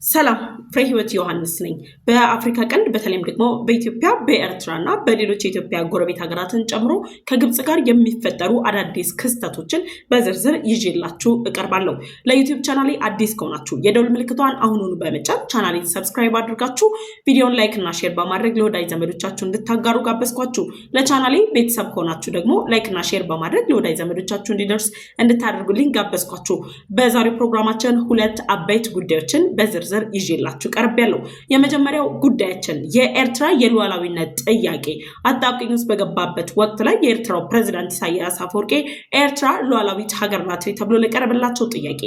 ሰላም ፍሬህይወት ዮሐንስ ነኝ። በአፍሪካ ቀንድ በተለይም ደግሞ በኢትዮጵያ በኤርትራና በሌሎች የኢትዮጵያ ጎረቤት ሀገራትን ጨምሮ ከግብጽ ጋር የሚፈጠሩ አዳዲስ ክስተቶችን በዝርዝር ይዤላችሁ እቀርባለሁ። ለዩቲዩብ ቻናሌ አዲስ ከሆናችሁ የደውል ምልክቷን አሁኑኑ በመጫን ቻናሌን ሰብስክራይብ አድርጋችሁ ቪዲዮን ላይክ እና ሼር በማድረግ ለወዳጅ ዘመዶቻችሁ እንድታጋሩ ጋበዝኳችሁ። ለቻናሌ ቤተሰብ ከሆናችሁ ደግሞ ላይክ እና ሼር በማድረግ ለወዳጅ ዘመዶቻችሁ እንዲደርስ እንድታደርጉልኝ ጋበዝኳችሁ። በዛሬው ፕሮግራማችን ሁለት አበይት ጉዳዮችን በዝርዝር ይዤላችሁ ቀርቤያለሁ። የመጀመሪያው ጉዳያችን የኤርትራ የሉዓላዊነት ጥያቄ አጣብቂኝ ውስጥ በገባበት ወቅት ላይ የኤርትራው ፕሬዝዳንት ኢሳያስ አፈወርቂ ኤርትራ ሉዓላዊት ሀገር ናት ተብሎ ለቀረበላቸው ጥያቄ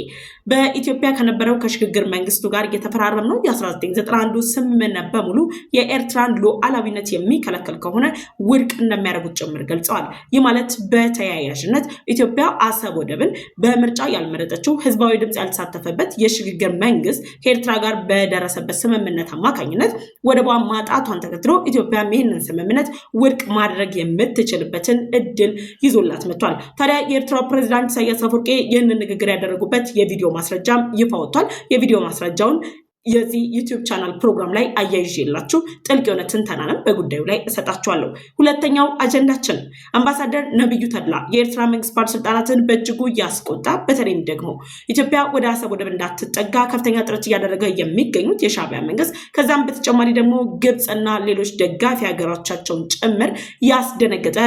በኢትዮጵያ ከነበረው ከሽግግር መንግስቱ ጋር የተፈራረምነው የ1991 ስምምነት በሙሉ የኤርትራን ሉዓላዊነት የሚከለክል ከሆነ ውድቅ እንደሚያደርጉት ጭምር ገልጸዋል። ይህ ማለት በተያያዥነት ኢትዮጵያ አሰብ ወደብን በምርጫ ያልመረጠችው ህዝባዊ ድምጽ ያልተሳተፈበት የሽግግር መንግስት ከኤርትራ ጋር በደረሰበት ስምምነት አማካኝነት ወደቧን ማጣቷን ተከትሎ ኢትዮጵያ ይህንን ስምምነት ውድቅ ማድረግ የምትችልበትን እድል ይዞላት መጥቷል። ታዲያ የኤርትራው ፕሬዝዳንት ኢሳያስ አፈወርቂ ይህንን ንግግር ያደረጉበት የቪዲዮ ማስረጃም ይፋ ወጥቷል። የቪዲዮ ማስረጃውን የዚህ ዩቲዩብ ቻናል ፕሮግራም ላይ አያይዤላችሁ ጥልቅ የሆነ ትንተናንም በጉዳዩ ላይ እሰጣችኋለሁ። ሁለተኛው አጀንዳችን አምባሳደር ነብዩ ተድላ የኤርትራ መንግስት ባለስልጣናትን በእጅጉ ያስቆጣ፣ በተለይም ደግሞ ኢትዮጵያ ወደ አሰብ ወደብ እንዳትጠጋ ከፍተኛ ጥረት እያደረገ የሚገኙት የሻዕቢያ መንግስት ከዛም በተጨማሪ ደግሞ ግብፅና ሌሎች ደጋፊ ሀገሮቻቸውን ጭምር ያስደነገጠ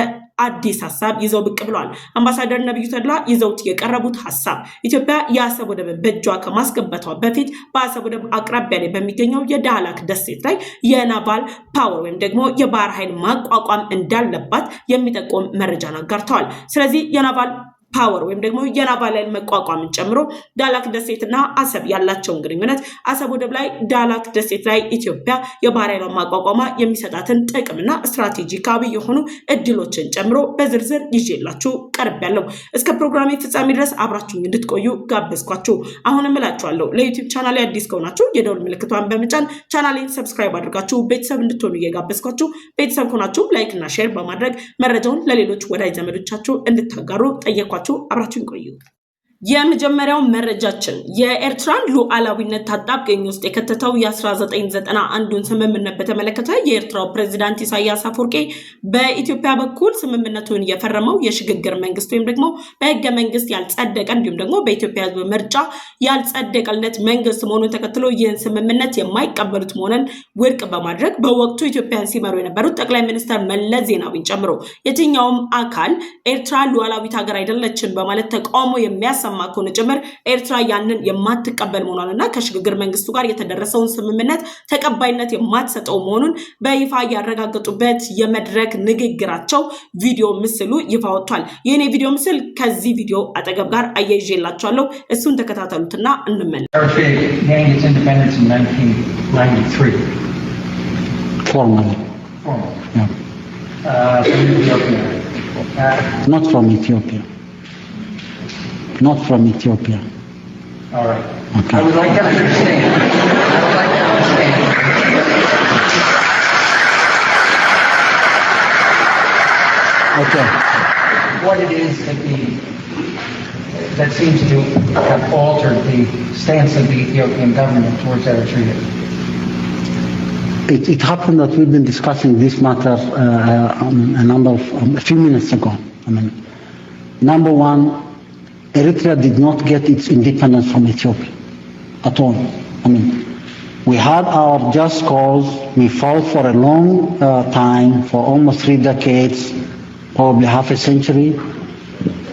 አዲስ ሐሳብ ይዘው ብቅ ብለዋል። አምባሳደር ነብዩ ተድላ ይዘውት የቀረቡት ሐሳብ ኢትዮጵያ የአሰብ ወደብ በእጇ ከማስገባቷ በፊት በአሰብ ወደብ አቅራቢያ ላይ በሚገኘው የዳህላክ ደሴት ላይ የናቫል ፓወር ወይም ደግሞ የባህር ኃይል ማቋቋም እንዳለባት የሚጠቁም መረጃን አጋርተዋል። ስለዚህ የናቫል ፓወር ወይም ደግሞ የናቫል ኃይል መቋቋምን ጨምሮ ዳህላክ ደሴትና አሰብ ያላቸውን ግንኙነት አሰብ ወደብ ላይ ዳህላክ ደሴት ላይ ኢትዮጵያ የባህር ኃይል ማቋቋማ የሚሰጣትን ጥቅምና ስትራቴጂካዊ የሆኑ እድሎችን ጨምሮ በዝርዝር ይዤላችሁ ቀርቤያለሁ። እስከ ፕሮግራሜ ፍጻሜ ድረስ አብራችሁኝ እንድትቆዩ ጋበዝኳችሁ። አሁንም እላችኋለሁ ለዩቲዩብ ቻናሌ አዲስ ከሆናችሁ የደውል ምልክቷን በመጫን ቻናሌን ሰብስክራይብ አድርጋችሁ ቤተሰብ እንድትሆኑ እየጋበዝኳችሁ፣ ቤተሰብ ከሆናችሁ ላይክ እና ሼር በማድረግ መረጃውን ለሌሎች ወዳጅ ዘመዶቻችሁ እንድታጋሩ ጠየኳችሁ። አብራችሁን ቆዩ። የመጀመሪያው መረጃችን የኤርትራን ሉዓላዊነት አጣብቂኝ ውስጥ የከተተው የ1991ን ስምምነት በተመለከተ የኤርትራው ፕሬዝዳንት ኢሳያስ አፈወርቂ በኢትዮጵያ በኩል ስምምነቱን የፈረመው የሽግግር መንግስት ወይም ደግሞ በህገ መንግስት ያልጸደቀ እንዲሁም ደግሞ በኢትዮጵያ ህዝብ ምርጫ ያልጸደቀለት መንግስት መሆኑን ተከትሎ ይህን ስምምነት የማይቀበሉት መሆኑን ውድቅ በማድረግ በወቅቱ ኢትዮጵያን ሲመሩ የነበሩት ጠቅላይ ሚኒስትር መለስ ዜናዊን ጨምሮ የትኛውም አካል ኤርትራ ሉዓላዊት ሀገር አይደለችም በማለት ተቃውሞ የሚያሳ ማኮነ ጭምር ኤርትራ ያንን የማትቀበል መሆኑንና ከሽግግር መንግስቱ ጋር የተደረሰውን ስምምነት ተቀባይነት የማትሰጠው መሆኑን በይፋ ያረጋገጡበት የመድረክ ንግግራቸው ቪዲዮ ምስሉ ይፋ ወጥቷል። ይህን የቪዲዮ ምስል ከዚህ ቪዲዮ አጠገብ ጋር አያይዤላችኋለሁ። እሱን ተከታተሉትና እንመለስ። Not from Ethiopia. Not from Ethiopia. All right. Okay. I would like to understand. Okay. What it is that seems to have altered the stance of the Ethiopian government towards Eritrea. It happened that we've been discussing this matter a few minutes ago. I mean, number one, Eritrea did not get its independence from Ethiopia at all. I mean, we had our just cause. We fought for a long time, for almost 3 decades, probably half a century.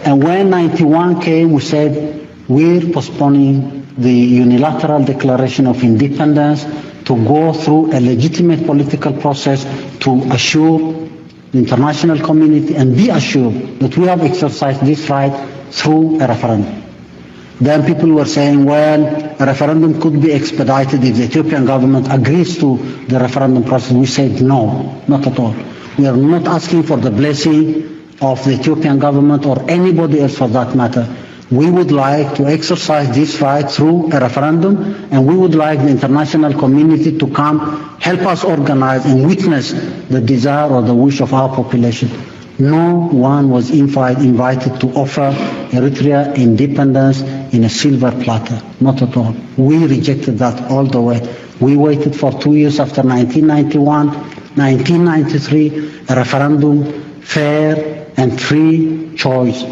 And when 91 came, we said, we're postponing the unilateral declaration of independence to go through a legitimate political process to assure the international community and be assured that we have exercised this right through a referendum. Then people were saying, well, a referendum could be expedited if the Ethiopian government agrees to the referendum process. We said no, not at all. We are not asking for the blessing of the Ethiopian government or anybody else for that matter. We would like to exercise this right through a referendum, and we would like the international community to come help us organize and witness the desire or the wish of our population. No one was invited to offer Eritrea independence in a silver platter. Not at all. We rejected that all the way. We waited for 2 years after 1991, 1993, a referendum, fair and free choice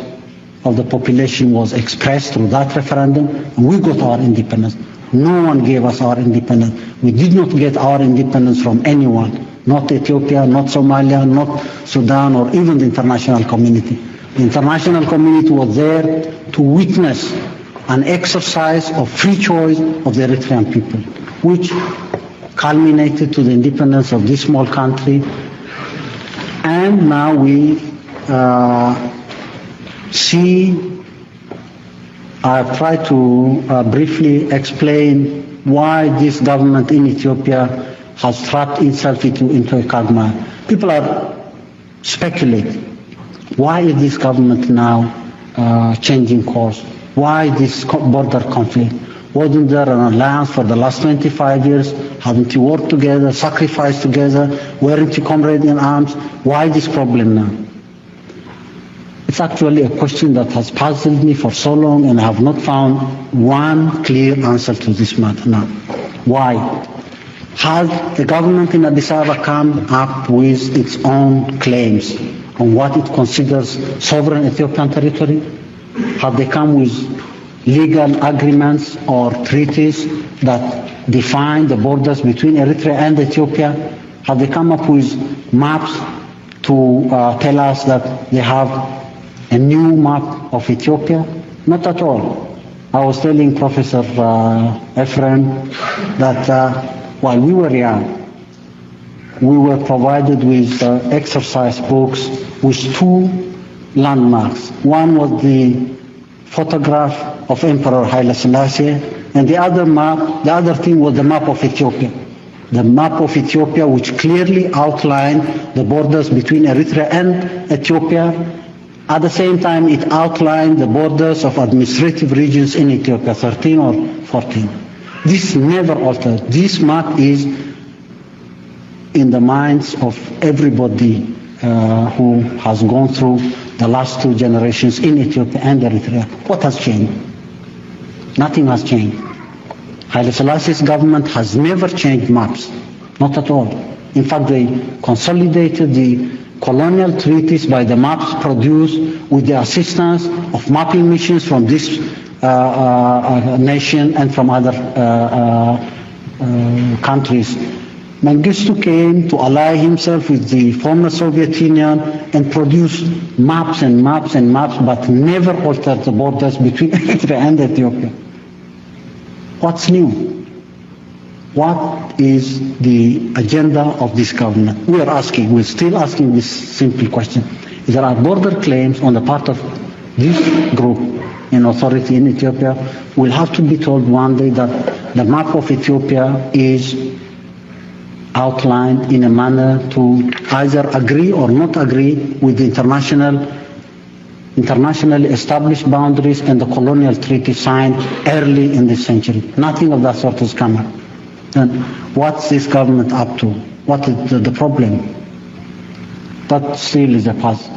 of the population was expressed through that referendum, and we got our independence. No one gave us our independence. We did not get our independence from anyone, not Ethiopia, not Somalia, not Sudan, or even the international community. The international community was there to witness an exercise of free choice of the Eritrean people, which culminated to the independence of this small country. And now we I've tried to briefly explain why this government in Ethiopia has trapped itself into a quagmire. People are speculating. Why is this government now changing course? Why this border conflict? Wasn't there an alliance for the last 25 years? Haven't you worked together, sacrificed together? Weren't you comrades in arms? Why this problem now? It's actually a question that has puzzled me for so long, and I have not found one clear answer to this matter now. Why? Has the government in Addis Ababa come up with its own claims on what it considers sovereign Ethiopian territory? Have they come with legal agreements or treaties that define the borders between Eritrea and Ethiopia? Have they come up with maps to tell us that they have a new map of Ethiopia? Not at all. I was telling Professor Ephraim that while we were young, we were provided with exercise books with two landmarks. One was the photograph of Emperor Haile Selassie, and the other thing was the map of Ethiopia. The map of Ethiopia, which clearly outlined the borders between Eritrea and Ethiopia. At the same time, it outlined the borders of administrative regions in Ethiopia, 13 or 14. This never altered. This map is in the minds of everybody who has gone through the last two generations in Ethiopia and Eritrea. What has changed? Nothing has changed. Haile Selassie's government has never changed maps, not at all. In fact, they consolidated the colonial treaties by the maps produced with the assistance of mapping missions from this nation and from other countries. Mengistu came to ally himself with the former Soviet Union and produce maps and maps and maps, but never altered the borders between Eritrea and Ethiopia. What's new? What is the agenda of this government? We're still asking this simple question. If there are border claims on the part of this group in authority in Ethiopia, we'll have to be told one day that the map of Ethiopia is outlined in a manner to either agree or not agree with the internationally established boundaries and the colonial treaty signed early in this century. Nothing of that sort has come up. And what's this government up to? What is the problem? That still is a puzzle.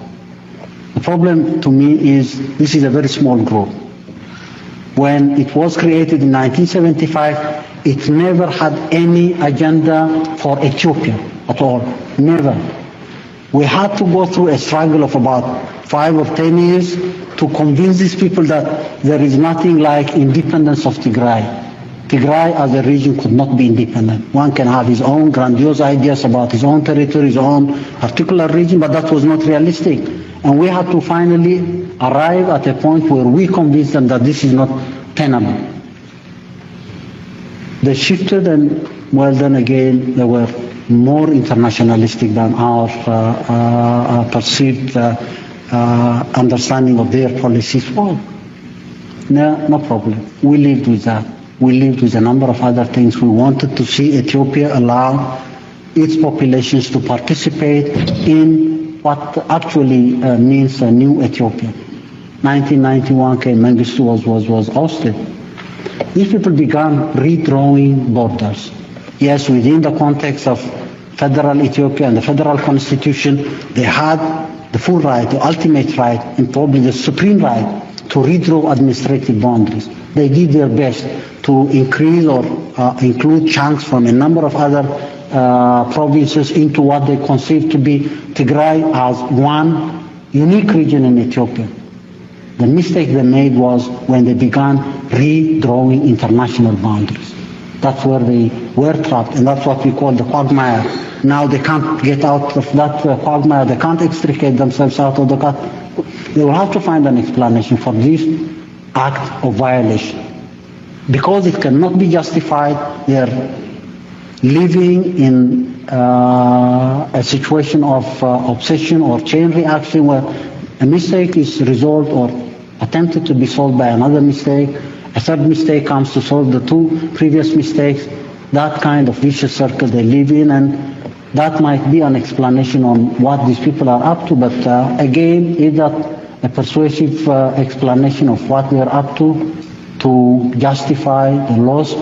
The problem to me is this is a very small group. When it was created in 1975, it never had any agenda for Ethiopia at all. Never. We had to go through a struggle of about 5 or 10 years to convince these people that there is nothing like independence of Tigray. Tigray as a region could not be independent. One can have his own grandiose ideas about his own territory, his own particular region, but that was not realistic. And we had to finally arrive at a point where we convinced them that this is not tenable. They shifted, and well, then again, they were more internationalistic than our perceived understanding of their policies. Well, no problem. We lived with that. We lived with a number of other things. We wanted to see Ethiopia allow its populations to participate in what actually means a new Ethiopia. 1991 came, Mengistu was ousted. These people began redrawing borders. Yes, within the context of federal Ethiopia and the federal constitution, they had the full right, the ultimate right, and probably the supreme right to redraw administrative boundaries. They did their best to increase or include chunks from a number of other provinces into what they conceived to be Tigray as one unique region in Ethiopia. The mistake they made was when they began redrawing international boundaries. That's where they were trapped, and that's what we call the quagmire. Now they can't get out of that quagmire. They can't extricate themselves out of the cut. They will have to find an explanation for this act of violation. Because it cannot be justified, they are living in a situation of obsession or chain reaction where a mistake is resolved or attempted to be solved by another mistake. A third mistake comes to solve the two previous mistakes. That kind of vicious circle they live in, and that might be an explanation on what these people are up to. But again, is that a persuasive explanation of what they are up to justify the loss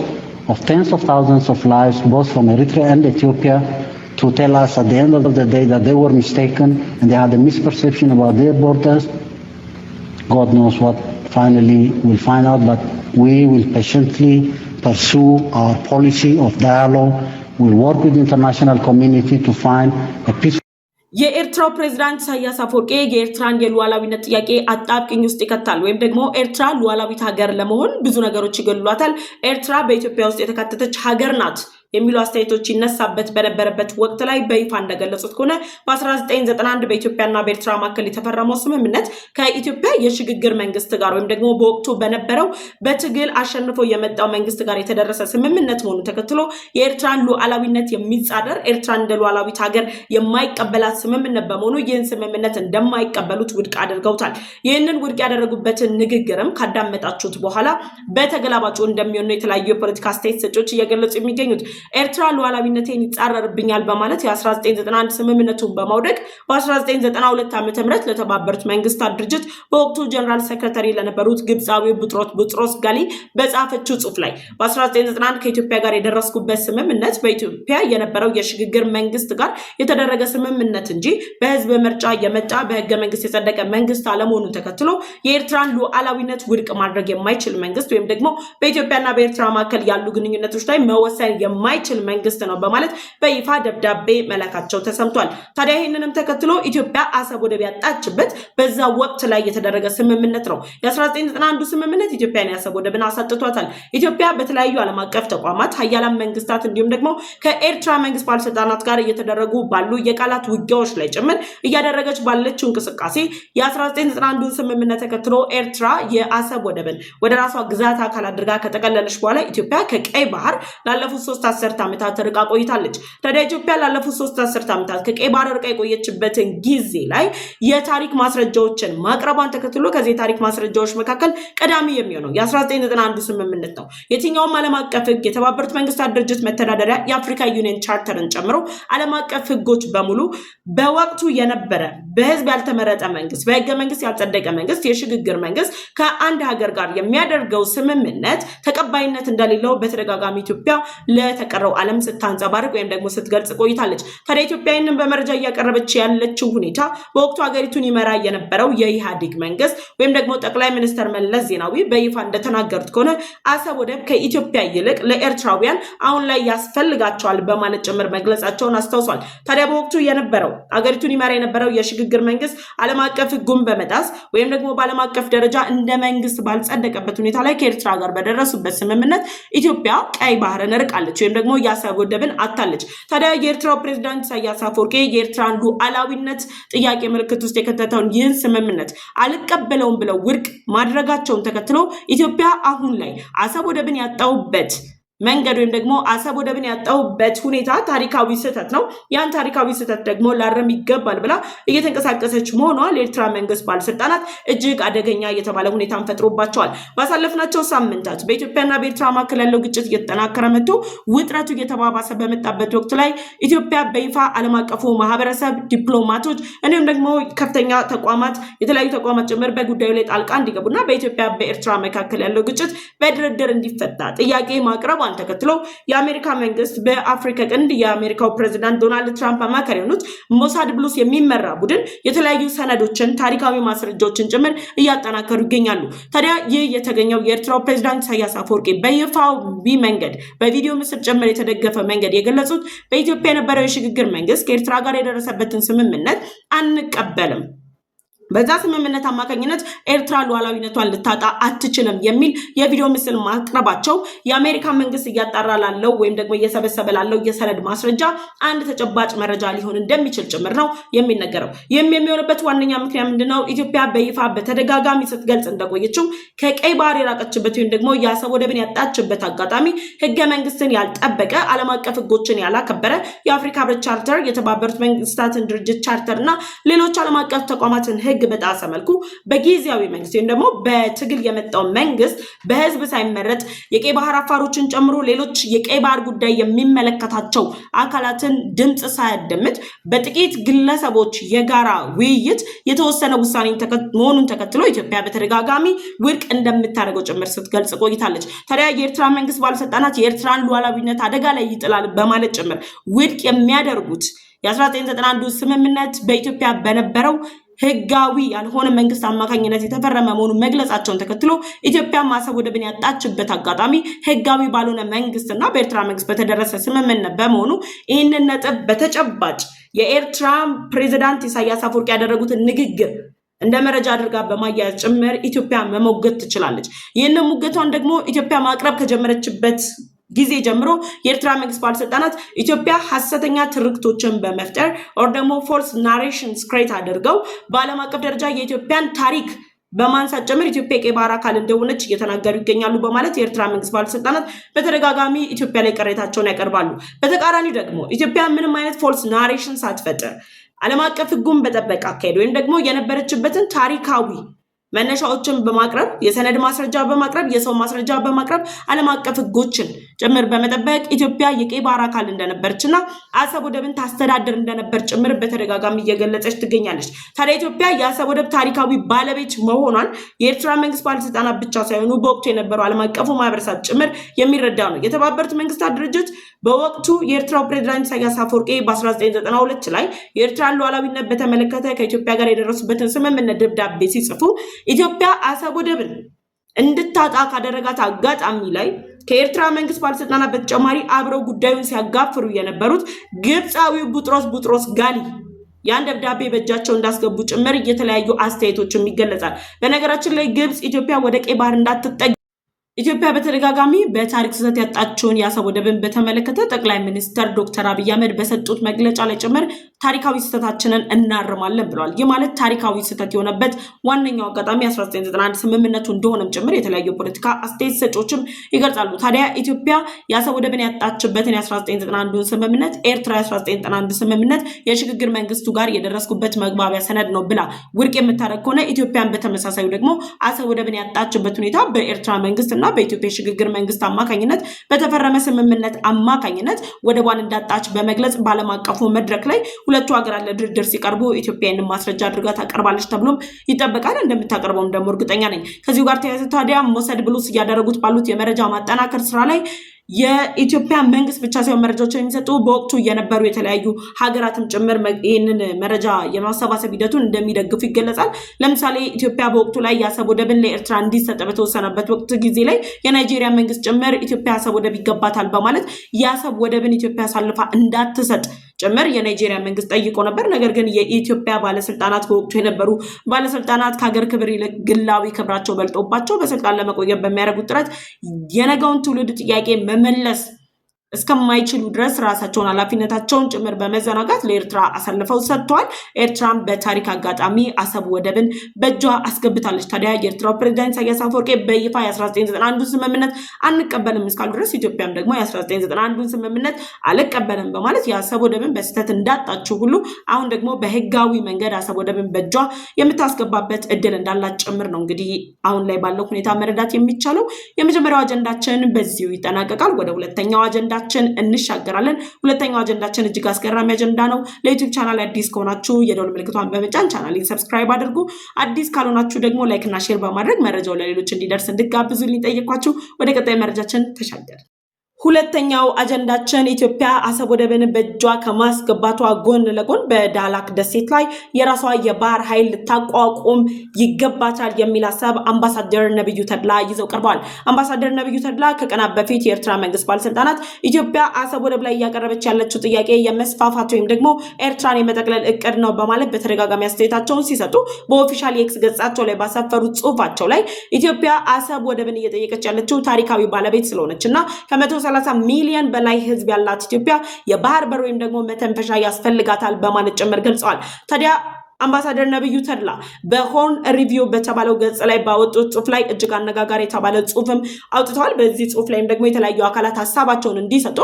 of tens of thousands of lives, both from Eritrea and Ethiopia, to tell us at the end of the day that they were mistaken and they had a misperception about their borders? God knows what finally we'll find out, but we will patiently pursue our policy of dialogue. We'll work with the international community to find a peaceful የኤርትራው ፕሬዝዳንት ኢሳያስ አፈወርቂ የኤርትራን የሉዓላዊነት ጥያቄ አጣብቂኝ ውስጥ ይከታል ወይም ደግሞ ኤርትራ ሉዓላዊት ሀገር ለመሆን ብዙ ነገሮች ይገሉላታል ኤርትራ በኢትዮጵያ ውስጥ የተካተተች ሀገር ናት የሚሉ አስተያየቶች ይነሳበት በነበረበት ወቅት ላይ በይፋ እንደገለጹት ከሆነ በ1991 በኢትዮጵያና በኤርትራ መካከል የተፈረመው ስምምነት ከኢትዮጵያ የሽግግር መንግስት ጋር ወይም ደግሞ በወቅቱ በነበረው በትግል አሸንፎ የመጣው መንግስት ጋር የተደረሰ ስምምነት መሆኑን ተከትሎ የኤርትራን ሉዓላዊነት የሚጻረር ኤርትራን እንደ ሉዓላዊት ሀገር የማይቀበላት ስምምነት በመሆኑ ይህን ስምምነት እንደማይቀበሉት ውድቅ አድርገውታል። ይህንን ውድቅ ያደረጉበትን ንግግርም ካዳመጣችሁት በኋላ በተገላባጩ እንደሚሆነው የተለያዩ የፖለቲካ አስተያየት ሰጪዎች እየገለጹ የሚገኙት ኤርትራ ሉዓላዊነቴን ይጻረርብኛል በማለት የ1991 ስምምነቱን በማውደቅ በ1992 ዓ.ም ለተባበሩት መንግስታት ድርጅት በወቅቱ ጀነራል ሴክሬታሪ ለነበሩት ግብጻዊው ቡጥሮስ ጋሊ በጻፈችው ጽሑፍ ላይ በ1991 ከኢትዮጵያ ጋር የደረስኩበት ስምምነት በኢትዮጵያ የነበረው የሽግግር መንግስት ጋር የተደረገ ስምምነት እንጂ በህዝብ ምርጫ የመጣ በህገ መንግስት የጸደቀ መንግስት አለመሆኑን ተከትሎ የኤርትራን ሉዓላዊነት ውድቅ ማድረግ የማይችል መንግስት ወይም ደግሞ በኢትዮጵያና በኤርትራ መካከል ያሉ ግንኙነቶች ላይ መወሰን የማይችል መንግስት ነው በማለት በይፋ ደብዳቤ መላካቸው ተሰምቷል። ታዲያ ይህንንም ተከትሎ ኢትዮጵያ አሰብ ወደብ ያጣችበት በዛ ወቅት ላይ የተደረገ ስምምነት ነው። የ1991 ስምምነት ኢትዮጵያን የአሰብ ወደብን አሳጥቷታል። ኢትዮጵያ በተለያዩ ዓለም አቀፍ ተቋማት ሀያላን መንግስታት እንዲሁም ደግሞ ከኤርትራ መንግስት ባለስልጣናት ጋር እየተደረጉ ባሉ የቃላት ውጊያዎች ላይ ጭምር እያደረገች ባለችው እንቅስቃሴ የ1991 ስምምነት ተከትሎ ኤርትራ የአሰብ ወደብን ወደ ራሷ ግዛት አካል አድርጋ ከተቀለለች በኋላ ኢትዮጵያ ከቀይ ባህር ላለፉት 3 አስርት ዓመታት ርቃ ቆይታለች። ታዲያ ኢትዮጵያ ላለፉት 3 አስርት ዓመታት ከቀይ ባህር ርቃ የቆየችበትን ጊዜ ላይ የታሪክ ማስረጃዎችን ማቅረቧን ተከትሎ ከዚህ የታሪክ ማስረጃዎች መካከል ቀዳሚ የሚሆነው የ1991 ስምምነት ነው። የትኛውም ዓለም አቀፍ ህግ፣ የተባበሩት መንግስታት ድርጅት መተዳደሪያ፣ የአፍሪካ ዩኒየን ቻርተርን ጨምሮ ዓለም አቀፍ ህጎች በሙሉ በወቅቱ የነበረ በህዝብ ያልተመረጠ መንግስት፣ በህገ መንግስት ያልጸደቀ መንግስት፣ የሽግግር መንግስት ከአንድ ሀገር ጋር የሚያደርገው ስምምነት ተቀባይነት እንደሌለው በተደጋጋሚ ኢትዮጵያ ለተቀረው ዓለም ስታንጸባርቅ ወይም ደግሞ ስትገልጽ ቆይታለች። ታዲያ ኢትዮጵያ ይህንን በመረጃ እያቀረበች ያለችው ሁኔታ በወቅቱ ሀገሪቱን ይመራ የነበረው የኢህአዴግ መንግስት ወይም ደግሞ ጠቅላይ ሚኒስትር መለስ ዜናዊ በይፋ እንደተናገሩት ከሆነ አሰብ ወደብ ከኢትዮጵያ ይልቅ ለኤርትራውያን አሁን ላይ ያስፈልጋቸዋል በማለት ጭምር መግለጻቸውን አስታውሷል። ታዲያ በወቅቱ የነበረው ሀገሪቱን ይመራ የነበረው የሽግግር መንግስት ዓለም አቀፍ ህጉን በመጣስ ወይም ደግሞ በዓለም አቀፍ ደረጃ እንደ መንግስት ባልጸደቀበት ሁኔታ ላይ ከኤርትራ ጋር በደረሱበት ስምምነት ኢትዮጵያ ቀይ ባህርን ርቃለች ወይም ደግሞ የአሰብ ወደብን አጣለች። ታዲያ የኤርትራው ፕሬዝዳንት ኢሳያስ አፈወርቂ የኤርትራን ሉዓላዊነት ጥያቄ ምልክት ውስጥ የከተተውን ይህን ስምምነት አልቀበለውም ብለው ውድቅ ማድረጋቸውን ተከትሎ ኢትዮጵያ አሁን ላይ አሰብ ወደብን ያጣውበት መንገድ ወይም ደግሞ አሰብ ወደብን ያጣውበት ሁኔታ ታሪካዊ ስህተት ነው፣ ያን ታሪካዊ ስህተት ደግሞ ላረም ይገባል ብላ እየተንቀሳቀሰች መሆኗ ለኤርትራ መንግስት ባለስልጣናት እጅግ አደገኛ የተባለ ሁኔታን ፈጥሮባቸዋል። ባሳለፍናቸው ሳምንታት በኢትዮጵያና በኤርትራ መካከል ያለው ግጭት እየተጠናከረ መጥቶ ውጥረቱ እየተባባሰ በመጣበት ወቅት ላይ ኢትዮጵያ በይፋ ዓለም አቀፉ ማህበረሰብ፣ ዲፕሎማቶች እንዲሁም ደግሞ ከፍተኛ ተቋማት፣ የተለያዩ ተቋማት ጭምር በጉዳዩ ላይ ጣልቃ እንዲገቡና በኢትዮጵያ በኤርትራ መካከል ያለው ግጭት በድርድር እንዲፈታ ጥያቄ ማቅረብ መግለጿን ተከትሎ የአሜሪካ መንግስት በአፍሪካ ቀንድ የአሜሪካው ፕሬዝዳንት ዶናልድ ትራምፕ አማካሪ የሆኑት ሞሳድ ብሉስ የሚመራ ቡድን የተለያዩ ሰነዶችን ታሪካዊ ማስረጃዎችን ጭምር እያጠናከሩ ይገኛሉ። ታዲያ ይህ የተገኘው የኤርትራው ፕሬዝዳንት ኢሳያስ አፈወርቂ በይፋዊ መንገድ በቪዲዮ ምስል ጭምር የተደገፈ መንገድ የገለጹት በኢትዮጵያ የነበረው የሽግግር መንግስት ከኤርትራ ጋር የደረሰበትን ስምምነት አንቀበልም፣ በዛ ስምምነት አማካኝነት ኤርትራ ሉዓላዊነቷን ልታጣ አትችልም የሚል የቪዲዮ ምስል ማቅረባቸው የአሜሪካ መንግስት እያጣራ ላለው ወይም ደግሞ እየሰበሰበ ላለው የሰነድ ማስረጃ አንድ ተጨባጭ መረጃ ሊሆን እንደሚችል ጭምር ነው የሚነገረው። ይህም የሚሆንበት ዋነኛ ምክንያት ምንድነው? ኢትዮጵያ በይፋ በተደጋጋሚ ስትገልጽ እንደቆየችው ከቀይ ባህር የራቀችበት ወይም ደግሞ የአሰብ ወደብን ያጣችበት አጋጣሚ ህገ መንግስትን ያልጠበቀ ዓለም አቀፍ ህጎችን ያላከበረ የአፍሪካ ህብረት ቻርተር፣ የተባበሩት መንግስታትን ድርጅት ቻርተር እና ሌሎች ዓለም አቀፍ ተቋማትን ህግ በጣሰ መልኩ በጊዜያዊ መንግስት ወይም ደግሞ በትግል የመጣው መንግስት በህዝብ ሳይመረጥ የቀይ ባህር አፋሮችን ጨምሮ ሌሎች የቀይ ባህር ጉዳይ የሚመለከታቸው አካላትን ድምጽ ሳያደምጥ በጥቂት ግለሰቦች የጋራ ውይይት የተወሰነ ውሳኔ መሆኑን ተከትሎ ኢትዮጵያ በተደጋጋሚ ውድቅ እንደምታደርገው ጭምር ስትገልጽ ቆይታለች። ታዲያ የኤርትራ መንግስት ባለስልጣናት የኤርትራን ሉዓላዊነት አደጋ ላይ ይጥላል በማለት ጭምር ውድቅ የሚያደርጉት የ1991 ስምምነት በኢትዮጵያ በነበረው ህጋዊ ያልሆነ መንግስት አማካኝነት የተፈረመ መሆኑን መግለጻቸውን ተከትሎ ኢትዮጵያ አሰብ ወደብን ያጣችበት አጋጣሚ ህጋዊ ባልሆነ መንግስትና በኤርትራ መንግስት በተደረሰ ስምምነት በመሆኑ ይህንን ነጥብ በተጨባጭ የኤርትራ ፕሬዝዳንት ኢሳያስ አፈወርቂ ያደረጉትን ንግግር እንደ መረጃ አድርጋ በማያያዝ ጭምር ኢትዮጵያ መሞገት ትችላለች። ይህንን ሙገቷን ደግሞ ኢትዮጵያ ማቅረብ ከጀመረችበት ጊዜ ጀምሮ የኤርትራ መንግስት ባለስልጣናት ኢትዮጵያ ሐሰተኛ ትርክቶችን በመፍጠር ኦር ደግሞ ፎልስ ናሬሽንስ ክሬት አድርገው በዓለም አቀፍ ደረጃ የኢትዮጵያን ታሪክ በማንሳት ጭምር ኢትዮጵያ የቀይ ባህር አካል እንደሆነች እየተናገሩ ይገኛሉ በማለት የኤርትራ መንግስት ባለስልጣናት በተደጋጋሚ ኢትዮጵያ ላይ ቅሬታቸውን ያቀርባሉ። በተቃራኒው ደግሞ ኢትዮጵያ ምንም አይነት ፎልስ ናሬሽን ሳትፈጥር ዓለም አቀፍ ህጉን በጠበቀ አካሄድ ወይም ደግሞ የነበረችበትን ታሪካዊ መነሻዎችን በማቅረብ የሰነድ ማስረጃ በማቅረብ የሰው ማስረጃ በማቅረብ ዓለም አቀፍ ህጎችን ጭምር በመጠበቅ ኢትዮጵያ የቀይ ባህር አካል እንደነበረችና አሰብ ወደብን ታስተዳድር እንደነበር ጭምር በተደጋጋሚ እየገለጸች ትገኛለች። ታዲያ ኢትዮጵያ የአሰብ ወደብ ታሪካዊ ባለቤት መሆኗን የኤርትራ መንግስት ባለስልጣናት ብቻ ሳይሆኑ በወቅቱ የነበረው ዓለም አቀፉ ማህበረሰብ ጭምር የሚረዳው ነው። የተባበሩት መንግስታት ድርጅት በወቅቱ የኤርትራው ፕሬዝዳንት ኢሳያስ አፈወርቂ በ1992 ላይ የኤርትራን ሉዓላዊነት በተመለከተ ከኢትዮጵያ ጋር የደረሱበትን ስምምነት ደብዳቤ ሲጽፉ ኢትዮጵያ አሰብ ወደብን እንድታጣ ካደረጋት አጋጣሚ ላይ ከኤርትራ መንግስት ባለስልጣናት በተጨማሪ አብረው ጉዳዩን ሲያጋፍሩ የነበሩት ግብፃዊው ቡጥሮስ ጋሊ ያን ደብዳቤ በእጃቸው እንዳስገቡ ጭምር የተለያዩ አስተያየቶችም ይገለጻል። በነገራችን ላይ ግብፅ ኢትዮጵያ ወደ ቀይ ባህር እንዳትጠጋ ኢትዮጵያ በተደጋጋሚ በታሪክ ስህተት ያጣችውን የአሰብ ወደብን በተመለከተ ጠቅላይ ሚኒስትር ዶክተር አብይ አህመድ በሰጡት መግለጫ ላይ ጭምር ታሪካዊ ስህተታችንን እናርማለን ብለዋል። ይህ ማለት ታሪካዊ ስህተት የሆነበት ዋነኛው አጋጣሚ 1991 ስምምነቱ እንደሆነም ጭምር የተለያዩ ፖለቲካ አስተያየት ሰጪዎችም ይገልጻሉ። ታዲያ ኢትዮጵያ የአሰብ ወደብን ያጣችበትን የ1991 ስምምነት ኤርትራ የ1991 ስምምነት የሽግግር መንግስቱ ጋር የደረስኩበት መግባቢያ ሰነድ ነው ብላ ውድቅ የምታደርግ ከሆነ ኢትዮጵያን በተመሳሳዩ ደግሞ አሰብ ወደብን ያጣችበት ሁኔታ በኤርትራ መንግስትና በኢትዮጵያ ሽግግር መንግስት አማካኝነት በተፈረመ ስምምነት አማካኝነት ወደቧን እንዳጣች በመግለጽ በዓለም አቀፉ መድረክ ላይ ሁለቱ ሀገራት ለድርድር ሲቀርቡ ኢትዮጵያን ማስረጃ አድርጋ ታቀርባለች ተብሎም ይጠበቃል። እንደምታቀርበውም ደግሞ እርግጠኛ ነኝ። ከዚሁ ጋር ተያይዞ ታዲያ ሞሳድ ብሉስ እያደረጉት ባሉት የመረጃ ማጠናከር ስራ ላይ የኢትዮጵያ መንግስት ብቻ ሳይሆን መረጃዎችን የሚሰጡ በወቅቱ የነበሩ የተለያዩ ሀገራትም ጭምር ይህንን መረጃ የማሰባሰብ ሂደቱን እንደሚደግፉ ይገለጻል። ለምሳሌ ኢትዮጵያ በወቅቱ ላይ የአሰብ ወደብን ለኤርትራ እንዲሰጥ በተወሰነበት ወቅት ጊዜ ላይ የናይጄሪያ መንግስት ጭምር ኢትዮጵያ አሰብ ወደብ ይገባታል በማለት የአሰብ ወደብን ኢትዮጵያ አሳልፋ እንዳትሰጥ ጭምር የናይጄሪያ መንግስት ጠይቆ ነበር። ነገር ግን የኢትዮጵያ ባለስልጣናት በወቅቱ የነበሩ ባለስልጣናት ከሀገር ክብር ይልቅ ግላዊ ክብራቸው በልጦባቸው በስልጣን ለመቆየት በሚያደርጉት ጥረት የነገውን ትውልድ ጥያቄ መመለስ እስከማይችሉ ድረስ ራሳቸውን ኃላፊነታቸውን ጭምር በመዘናጋት ለኤርትራ አሳልፈው ሰጥተዋል። ኤርትራም በታሪክ አጋጣሚ አሰብ ወደብን በእጇ አስገብታለች። ታዲያ የኤርትራው ፕሬዝዳንት ኢሳያስ አፈወርቂ በይፋ የ1991 ስምምነት አንቀበልም እስካሉ ድረስ ኢትዮጵያም ደግሞ የ1991 ስምምነት አልቀበልም በማለት የአሰብ ወደብን በስህተት እንዳጣችው ሁሉ አሁን ደግሞ በህጋዊ መንገድ አሰብ ወደብን በእጇ የምታስገባበት እድል እንዳላት ጭምር ነው እንግዲህ አሁን ላይ ባለው ሁኔታ መረዳት የሚቻለው። የመጀመሪያው አጀንዳችን በዚሁ ይጠናቀቃል። ወደ ሁለተኛው አጀንዳ እንሻገራለን። ሁለተኛው አጀንዳችን እጅግ አስገራሚ አጀንዳ ነው። ለዩቲዩብ ቻናል አዲስ ከሆናችሁ የደወል ምልክቷን በመጫን ቻናሌን ሰብስክራይብ አድርጉ። አዲስ ካልሆናችሁ ደግሞ ላይክ እና ሼር በማድረግ መረጃው ለሌሎች እንዲደርስ እንድጋብዙልኝ ጠየኳችሁ። ወደ ቀጣይ መረጃችን ተሻገር። ሁለተኛው አጀንዳችን ኢትዮጵያ አሰብ ወደብን በእጇ ከማስገባቷ ጎን ለጎን በዳህላክ ደሴት ላይ የራሷ የባህር ኃይል ልታቋቁም ይገባታል የሚል ሀሳብ አምባሳደር ነብዩ ተድላ ይዘው ቀርበዋል። አምባሳደር ነብዩ ተድላ ከቀናት በፊት የኤርትራ መንግስት ባለስልጣናት ኢትዮጵያ አሰብ ወደብ ላይ እያቀረበች ያለችው ጥያቄ የመስፋፋት ወይም ደግሞ ኤርትራን የመጠቅለል እቅድ ነው በማለት በተደጋጋሚ አስተያየታቸውን ሲሰጡ በኦፊሻል የኤክስ ገጻቸው ላይ ባሰፈሩት ጽሁፋቸው ላይ ኢትዮጵያ አሰብ ወደብን እየጠየቀች ያለችው ታሪካዊ ባለቤት ስለሆነችና ከ130 ሚሊዮን በላይ ህዝብ ያላት ኢትዮጵያ የባህር በር ወይም ደግሞ መተንፈሻ ያስፈልጋታል በማለት ጭምር ገልጸዋል። ታዲያ አምባሳደር ነብዩ ተድላ በሆርን ሪቪው በተባለው ገጽ ላይ ባወጡት ጽሁፍ ላይ እጅግ አነጋጋሪ የተባለ ጽሁፍም አውጥተዋል። በዚህ ጽሁፍ ላይም ደግሞ የተለያዩ አካላት ሀሳባቸውን እንዲሰጡ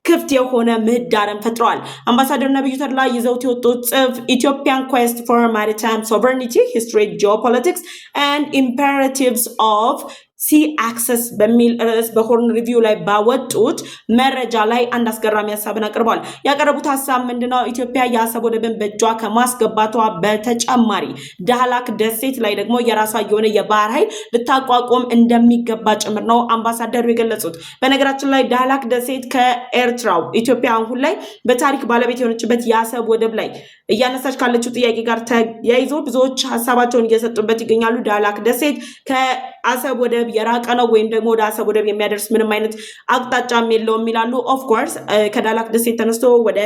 ክፍት የሆነ ምህዳርን ፈጥረዋል። አምባሳደር ነብዩ ተድላ ይዘውት የወጡት ጽሁፍ ኢትዮጵያን quest for maritime sovereignty, history, geopolitics and imperatives of ሲ አክሰስ በሚል ርዕስ በሆርን ሪቪው ላይ ባወጡት መረጃ ላይ አንድ አስገራሚ ሀሳብን አቅርበዋል። ያቀረቡት ሀሳብ ምንድነው? ኢትዮጵያ የአሰብ ወደብን በእጇ ከማስገባቷ በተጨማሪ ዳህላክ ደሴት ላይ ደግሞ የራሷ የሆነ የባህር ኃይል ልታቋቁም እንደሚገባ ጭምር ነው አምባሳደሩ የገለጹት። በነገራችን ላይ ዳህላክ ደሴት ከኤርትራው ኢትዮጵያ አሁን ላይ በታሪክ ባለቤት የሆነችበት የአሰብ ወደብ ላይ እያነሳች ካለችው ጥያቄ ጋር ተያይዞ ብዙዎች ሀሳባቸውን እየሰጡበት ይገኛሉ። ዳህላክ ደሴት ከአሰብ ወደብ የራቀ ነው ወይም ደግሞ ወደ አሰብ ወደብ የሚያደርስ ምንም አይነት አቅጣጫም የለውም ይላሉ። ኦፍ ኮርስ ከዳህላክ ደሴት ተነስቶ ወደ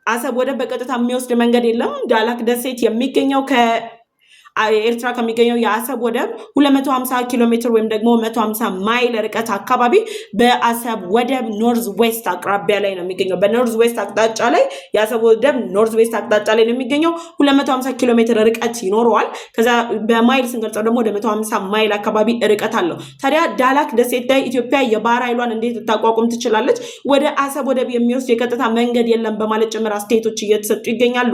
አሰብ ወደብ በቀጥታ የሚወስድ መንገድ የለም። ዳህላክ ደሴት የሚገኘው ኤርትራ ከሚገኘው የአሰብ ወደብ 250 ኪሎ ሜትር ወይም ደግሞ 150 ማይል ርቀት አካባቢ በአሰብ ወደብ ኖርዝ ዌስት አቅራቢያ ላይ ነው የሚገኘው። በኖርዝ ዌስት አቅጣጫ ላይ የአሰብ ወደብ ኖርዝ ዌስት አቅጣጫ ላይ ነው የሚገኘው። 250 ኪሎ ሜትር ርቀት ይኖረዋል። ከዛ በማይል ስንገልጸው ደግሞ ወደ 150 ማይል አካባቢ ርቀት አለው። ታዲያ ዳህላክ ደሴት ላይ ኢትዮጵያ የባህር ኃይሏን እንዴት ልታቋቁም ትችላለች? ወደ አሰብ ወደብ የሚወስድ የቀጥታ መንገድ የለም በማለት ጭምር አስተያየቶች እየተሰጡ ይገኛሉ።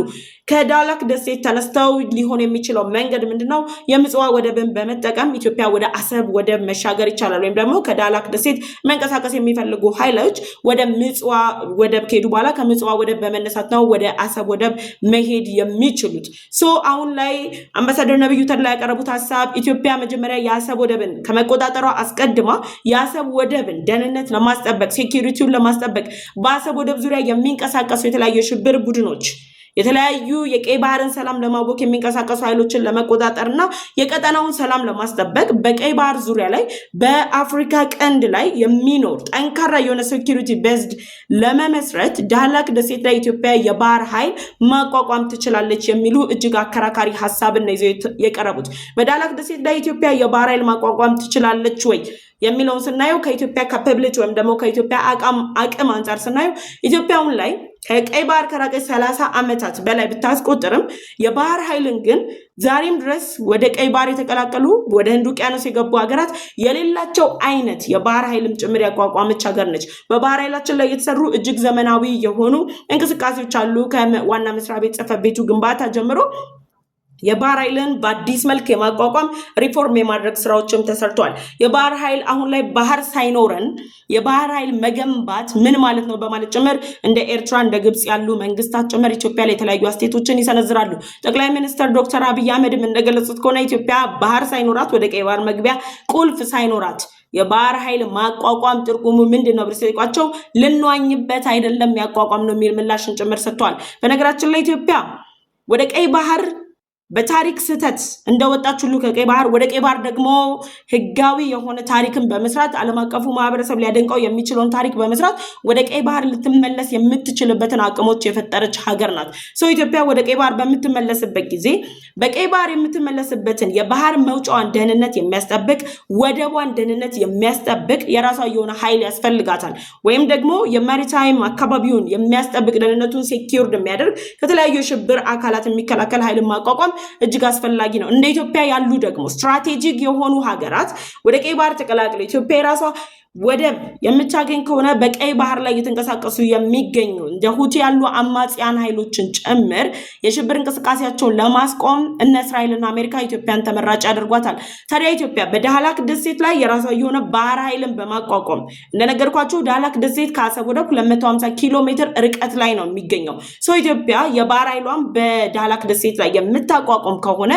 ከዳህላክ ደሴት ተነስተው ሊሆን የሚችለው መንገድ ምንድነው? የምጽዋ ወደብን በመጠቀም ኢትዮጵያ ወደ አሰብ ወደብ መሻገር ይቻላል። ወይም ደግሞ ከዳህላክ ደሴት መንቀሳቀስ የሚፈልጉ ኃይሎች ወደ ምጽዋ ወደብ ከሄዱ በኋላ ከምጽዋ ወደብ በመነሳት ነው ወደ አሰብ ወደብ መሄድ የሚችሉት። አሁን ላይ አምባሳደር ነብዩ ተድላ ያቀረቡት ሀሳብ ኢትዮጵያ መጀመሪያ የአሰብ ወደብን ከመቆጣጠሯ አስቀድማ የአሰብ ወደብን ደህንነት ለማስጠበቅ ሴኩሪቲውን ለማስጠበቅ በአሰብ ወደብ ዙሪያ የሚንቀሳቀሱ የተለያዩ የሽብር ቡድኖች የተለያዩ የቀይ ባህርን ሰላም ለማወክ የሚንቀሳቀሱ ኃይሎችን ለመቆጣጠርና የቀጠናውን ሰላም ለማስጠበቅ በቀይ ባህር ዙሪያ ላይ በአፍሪካ ቀንድ ላይ የሚኖር ጠንካራ የሆነ ሴኩሪቲ ቤዝድ ለመመስረት ዳህላክ ደሴት ላይ ኢትዮጵያ የባህር ኃይል ማቋቋም ትችላለች የሚሉ እጅግ አከራካሪ ሀሳብን ነው ይዘው የቀረቡት። በዳህላክ ደሴት ላይ ኢትዮጵያ የባህር ኃይል ማቋቋም ትችላለች ወይ የሚለውን ስናየው ከኢትዮጵያ ካፓቢሊቲ ወይም ደግሞ ከኢትዮጵያ አቅም አንጻር ስናየው ኢትዮጵያ አሁን ላይ ከቀይ ባህር ከራቀች 30 ዓመታት በላይ ብታስቆጥርም የባህር ኃይልን ግን ዛሬም ድረስ ወደ ቀይ ባህር የተቀላቀሉ ወደ ህንድ ውቅያኖስ የገቡ ሀገራት የሌላቸው አይነት የባህር ኃይልም ጭምር ያቋቋመች ሀገር ነች። በባህር ኃይላችን ላይ የተሰሩ እጅግ ዘመናዊ የሆኑ እንቅስቃሴዎች አሉ። ከዋና መስሪያ ቤት ጽሕፈት ቤቱ ግንባታ ጀምሮ የባህር ኃይልን በአዲስ መልክ የማቋቋም ሪፎርም የማድረግ ስራዎችም ተሰርቷል። የባህር ኃይል አሁን ላይ ባህር ሳይኖረን የባህር ኃይል መገንባት ምን ማለት ነው በማለት ጭምር እንደ ኤርትራ እንደ ግብጽ ያሉ መንግስታት ጭምር ኢትዮጵያ ላይ የተለያዩ አስተያየቶችን ይሰነዝራሉ። ጠቅላይ ሚኒስትር ዶክተር አብይ አህመድም እንደገለጹት ከሆነ ኢትዮጵያ ባህር ሳይኖራት ወደ ቀይ ባህር መግቢያ ቁልፍ ሳይኖራት የባህር ኃይል ማቋቋም ትርጉሙ ምንድነው ብለው ሲጠይቋቸው ልንዋኝበት አይደለም ያቋቋም ነው የሚል ምላሽን ጭምር ሰጥተዋል። በነገራችን ላይ ኢትዮጵያ ወደ ቀይ ባህር በታሪክ ስህተት እንደወጣች ሁሉ ከቀይ ባህር ወደ ቀይ ባህር ደግሞ ህጋዊ የሆነ ታሪክን በመስራት ዓለም አቀፉ ማህበረሰብ ሊያደንቀው የሚችለውን ታሪክ በመስራት ወደ ቀይ ባህር ልትመለስ የምትችልበትን አቅሞች የፈጠረች ሀገር ናት። ኢትዮጵያ ወደ ቀይ ባህር በምትመለስበት ጊዜ በቀይ ባህር የምትመለስበትን የባህር መውጫዋን ደህንነት የሚያስጠብቅ ወደቧን ደህንነት የሚያስጠብቅ የራሷ የሆነ ኃይል ያስፈልጋታል። ወይም ደግሞ የማሪታይም አካባቢውን የሚያስጠብቅ ደህንነቱን ሴኪዩርድ የሚያደርግ ከተለያዩ የሽብር አካላት የሚከላከል ኃይል ማቋቋም እጅግ አስፈላጊ ነው። እንደ ኢትዮጵያ ያሉ ደግሞ ስትራቴጂክ የሆኑ ሀገራት ወደ ቀይ ባህር ተቀላቅለው ኢትዮጵያ የራሷ ወደብ የምታገኝ ከሆነ በቀይ ባህር ላይ እየተንቀሳቀሱ የሚገኙ እንደ ሁቲ ያሉ አማጽያን ኃይሎችን ጭምር የሽብር እንቅስቃሴያቸውን ለማስቆም እነ እስራኤልና አሜሪካ ኢትዮጵያን ተመራጭ ያደርጓታል። ታዲያ ኢትዮጵያ በዳህላክ ደሴት ላይ የራሷ የሆነ ባህር ኃይልን በማቋቋም እንደነገርኳችሁ ዳህላክ ደሴት ከአሰብ ወደብ 250 ኪሎ ሜትር ርቀት ላይ ነው የሚገኘው። ኢትዮጵያ የባህር ኃይሏን በዳህላክ ደሴት ላይ የምታቋቋም ከሆነ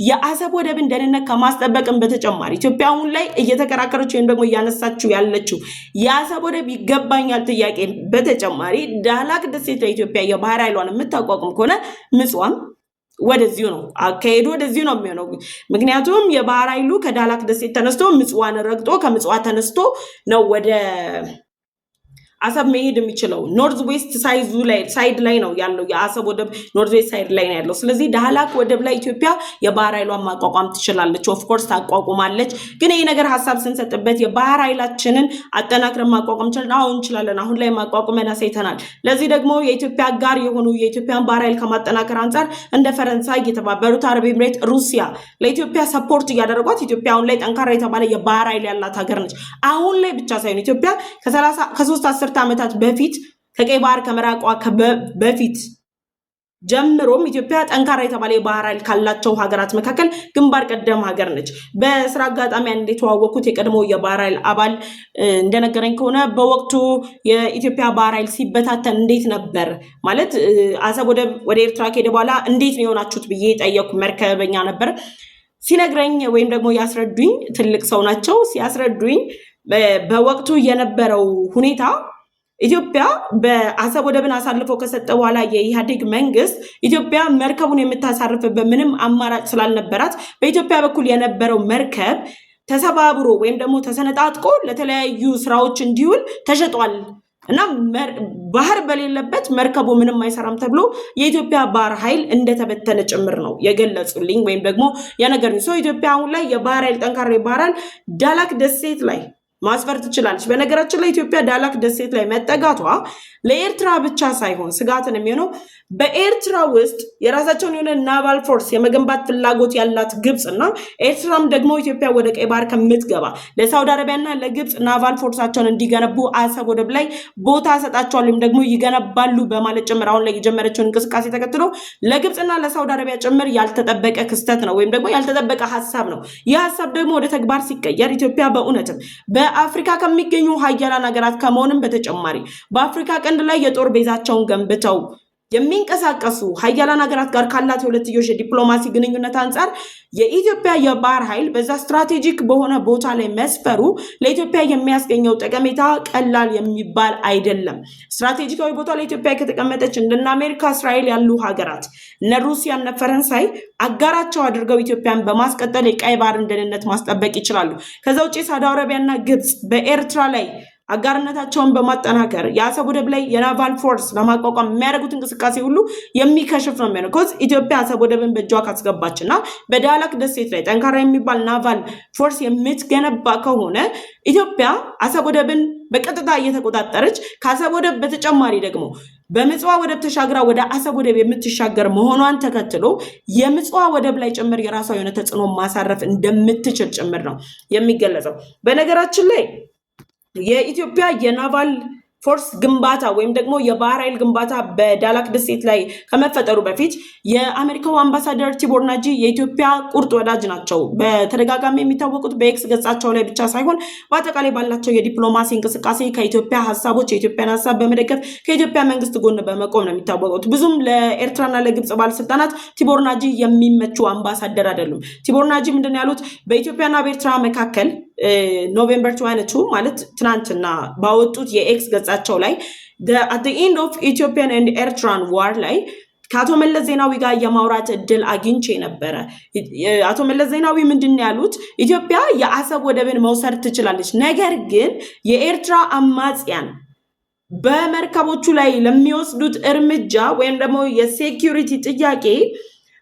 የአሰብ ወደብን ደህንነት ከማስጠበቅም በተጨማሪ ኢትዮጵያ አሁን ላይ እየተከራከረች ወይም ደግሞ እያነሳችው ያለችው የአሰብ ወደብ ይገባኛል ጥያቄ በተጨማሪ ዳህላክ ደሴት ለኢትዮጵያ የባህር ኃይሏን የምታቋቁም ከሆነ ምጽዋም ወደዚሁ ነው አካሄዱ ወደዚሁ ነው የሚሆነው ምክንያቱም የባህር ኃይሉ ከዳህላክ ደሴት ተነስቶ ምጽዋን ረግጦ ከምጽዋ ተነስቶ ነው ወደ አሰብ መሄድ የሚችለው ኖርዝ ዌስት ሳይድ ላይ ነው ያለው የአሰብ ወደብ ኖርዝ ዌስት ሳይድ ላይ ነው ያለው ስለዚህ ዳህላክ ወደብ ላይ ኢትዮጵያ የባህር ኃይሏን ማቋቋም ትችላለች ኦፍ ኮርስ ታቋቁማለች ግን ይሄ ነገር ሐሳብ ስንሰጥበት የባህር ኃይላችንን አጠናክረን ማቋቋም እንችላለን አሁን ላይ ማቋቋመን አሳይተናል ለዚህ ደግሞ የኢትዮጵያ ጋር የሆኑ የኢትዮጵያን ባህር ኃይል ከማጠናከር አንፃር እንደ ፈረንሳይ የተባበሩት አረብ ኤምሬት ሩሲያ ለኢትዮጵያ ሰፖርት እያደረጓት ኢትዮጵያ አሁን ላይ ጠንካራ የተባለ የባህር ኃይል ያላት ሀገር ነች አሁን ላይ ብቻ ሳይሆን ኢትዮጵያ ከ3 ዓመታት በፊት ከቀይ ባህር ከመራቋ በፊት ጀምሮም ኢትዮጵያ ጠንካራ የተባለ የባህር ኃይል ካላቸው ሀገራት መካከል ግንባር ቀደም ሀገር ነች በስራ አጋጣሚ አንዴ ተዋወቁት የቀድሞ የባህር ኃይል አባል እንደነገረኝ ከሆነ በወቅቱ የኢትዮጵያ ባህር ኃይል ሲበታተን እንዴት ነበር ማለት አሰብ ወደ ኤርትራ ከሄደ በኋላ እንዴት ነው የሆናችሁት ብዬ ጠየቁ መርከበኛ ነበር ሲነግረኝ ወይም ደግሞ ያስረዱኝ ትልቅ ሰው ናቸው ሲያስረዱኝ በወቅቱ የነበረው ሁኔታ ኢትዮጵያ በአሰብ ወደብን አሳልፎ ከሰጠ በኋላ የኢህአዴግ መንግስት ኢትዮጵያ መርከቡን የምታሳርፍበት ምንም አማራጭ ስላልነበራት በኢትዮጵያ በኩል የነበረው መርከብ ተሰባብሮ ወይም ደግሞ ተሰነጣጥቆ ለተለያዩ ስራዎች እንዲውል ተሸጧል እና ባህር በሌለበት መርከቡ ምንም አይሰራም ተብሎ የኢትዮጵያ ባህር ኃይል እንደተበተነ ጭምር ነው የገለጹልኝ ወይም ደግሞ የነገሩኝ ሰው ኢትዮጵያ አሁን ላይ የባህር ኃይል ጠንካራ የባህር ኃይል ዳህላክ ደሴት ላይ ማስፈር ትችላለች በነገራችን ላይ ኢትዮጵያ ዳህላክ ደሴት ላይ መጠጋቷ ለኤርትራ ብቻ ሳይሆን ስጋትን የሚሆነው በኤርትራ ውስጥ የራሳቸውን የሆነ ናቫል ፎርስ የመገንባት ፍላጎት ያላት ግብጽና ኤርትራም ደግሞ ኢትዮጵያ ወደ ቀይ ባህር ከምትገባ ለሳውዲ አረቢያና ለግብጽ ናቫል ፎርሳቸውን እንዲገነቡ አሰብ ወደብ ላይ ቦታ ሰጣቸዋል ወይም ደግሞ ይገነባሉ በማለት ጭምር አሁን ላይ የጀመረችውን እንቅስቃሴ ተከትሎ ለግብጽና ለሳውዲ አረቢያ ጭምር ያልተጠበቀ ክስተት ነው ወይም ደግሞ ያልተጠበቀ ሐሳብ ነው ይህ ሐሳብ ደግሞ ወደ ተግባር ሲቀየር ኢትዮጵያ በእውነትም በአፍሪካ ከሚገኙ ሀያላን ሀገራት ከመሆንም በተጨማሪ በአፍሪካ ቀንድ ላይ የጦር ቤዛቸውን ገንብተው የሚንቀሳቀሱ ሀያላን ሀገራት ጋር ካላት የሁለትዮሽ ዲፕሎማሲ ግንኙነት አንፃር የኢትዮጵያ የባህር ኃይል በዛ ስትራቴጂክ በሆነ ቦታ ላይ መስፈሩ ለኢትዮጵያ የሚያስገኘው ጠቀሜታ ቀላል የሚባል አይደለም ስትራቴጂካዊ ቦታ ላይ ኢትዮጵያ ከተቀመጠች እንደና አሜሪካ እስራኤል ያሉ ሀገራት እነ ሩሲያ እነ ፈረንሳይ አጋራቸው አድርገው ኢትዮጵያን በማስቀጠል የቀይ ባህርን ደህንነት ማስጠበቅ ይችላሉ ከዛ ውጪ ሳውዲ አረቢያና ግብጽ በኤርትራ ላይ አጋርነታቸውን በማጠናከር የአሰብ ወደብ ላይ የናቫል ፎርስ ለማቋቋም የሚያደርጉት እንቅስቃሴ ሁሉ የሚከሽፍ ነው የሚሆነው ኮዝ ኢትዮጵያ አሰብ ወደብን በእጇ ካስገባችና በዳህላክ ደሴት ላይ ጠንካራ የሚባል ናቫል ፎርስ የምትገነባ ከሆነ ኢትዮጵያ አሰብ ወደብን በቀጥታ እየተቆጣጠረች ከአሰብ ወደብ በተጨማሪ ደግሞ በምጽዋ ወደብ ተሻግራ ወደ አሰብ ወደብ የምትሻገር መሆኗን ተከትሎ የምጽዋ ወደብ ላይ ጭምር የራሷ የሆነ ተጽዕኖ ማሳረፍ እንደምትችል ጭምር ነው የሚገለጸው በነገራችን ላይ የኢትዮጵያ የናቫል ፎርስ ግንባታ ወይም ደግሞ የባህር ኃይል ግንባታ በዳህላክ ደሴት ላይ ከመፈጠሩ በፊት የአሜሪካው አምባሳደር ቲቦር ናጂ የኢትዮጵያ ቁርጥ ወዳጅ ናቸው በተደጋጋሚ የሚታወቁት በኤክስ ገጻቸው ላይ ብቻ ሳይሆን በአጠቃላይ ባላቸው የዲፕሎማሲ እንቅስቃሴ ከኢትዮጵያ ሐሳቦች የኢትዮጵያን ሐሳብ በመደገፍ ከኢትዮጵያ መንግስት ጎን በመቆም ነው የሚታወቁት ብዙም ለኤርትራና ለግብጽ ባለስልጣናት ቲቦር ናጂ የሚመቹ አምባሳደር አይደሉም ቲቦር ናጂ ምንድን ያሉት በኢትዮጵያና በኤርትራ መካከል ኖቬምበር 22 ማለት ትናንትና ባወጡት የኤክስ ገጻቸው ላይ at the end of Ethiopian and Eritrean war ላይ ከአቶ መለስ ዜናዊ ጋር የማውራት እድል አግኝቼ ነበረ አቶ መለስ ዜናዊ ምንድን ያሉት ኢትዮጵያ የአሰብ ወደብን መውሰድ ትችላለች ነገር ግን የኤርትራ አማጽያን በመርከቦቹ ላይ ለሚወስዱት እርምጃ ወይም ደግሞ የሴኩሪቲ ጥያቄ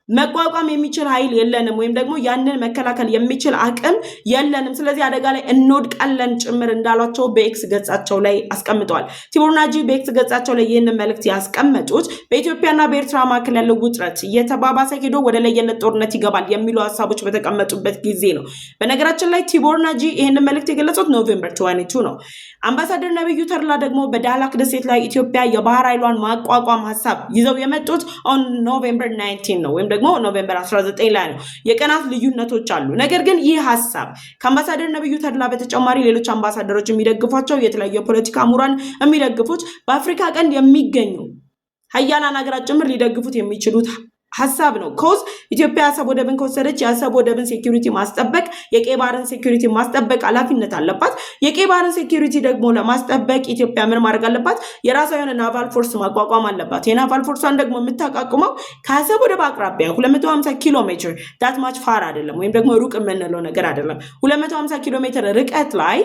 መቋቋም የሚችል ኃይል የለንም ወይም ደግሞ ያንን መከላከል የሚችል አቅም የለንም ስለዚህ አደጋ ላይ እንወድቃለን ጭምር እንዳሏቸው በኤክስ ገጻቸው ላይ አስቀምጠዋል ቲቦር ናጂ በኤክስ ገጻቸው ላይ ይህንን መልእክት ያስቀመጡት በኢትዮጵያና በኤርትራ መካከል ያለው ውጥረት እየተባባሰ ሄዶ ወደ ለየለት ጦርነት ይገባል የሚሉ ሐሳቦች በተቀመጡበት ጊዜ ነው በነገራችን ላይ ቲቦር ናጂ ይህንን መልእክት የገለጹት ኖቬምበር 22 ነው አምባሳደር ነብዩ ተድላ ደግሞ በዳህላክ ደሴት ላይ ኢትዮጵያ የባህር ኃይሏን ማቋቋም ሐሳብ ይዘው የመጡት on November 19 ነው ወይም ደግሞ ኖቬምበር 19 ላይ ነው የቀናት ልዩነቶች አሉ ነገር ግን ይህ ሐሳብ ከአምባሳደር ነብዩ ተድላ በተጨማሪ ሌሎች አምባሳደሮች የሚደግፏቸው የተለያዩ ፖለቲካ ምሁራን የሚደግፉት በአፍሪካ ቀንድ የሚገኙ ሀያላን ሀገራት ጭምር ሊደግፉት የሚችሉት ሐሳብ ነው ኮዝ ኢትዮጵያ አሰብ ወደብን ከወሰደች የአሰብ ወደብን ሴኩሪቲ ማስጠበቅ የቀይ ባህርን ሴኩሪቲ ማስጠበቅ ኃላፊነት አለባት የቀይ ባህርን ሴኩሪቲ ደግሞ ለማስጠበቅ ኢትዮጵያ ምን ማድረግ አለባት የራሷ የሆነ ናቫል ፎርስ ማቋቋም አለባት የናቫል ፎርሷን ደግሞ የምታቋቁመው ከአሰብ ወደብ አቅራቢያ 250 ኪሎ ሜትር that much far አይደለም ወይም ደግሞ ሩቅ የምንለው ነገር አይደለም 250 ኪሎ ሜትር ርቀት ላይ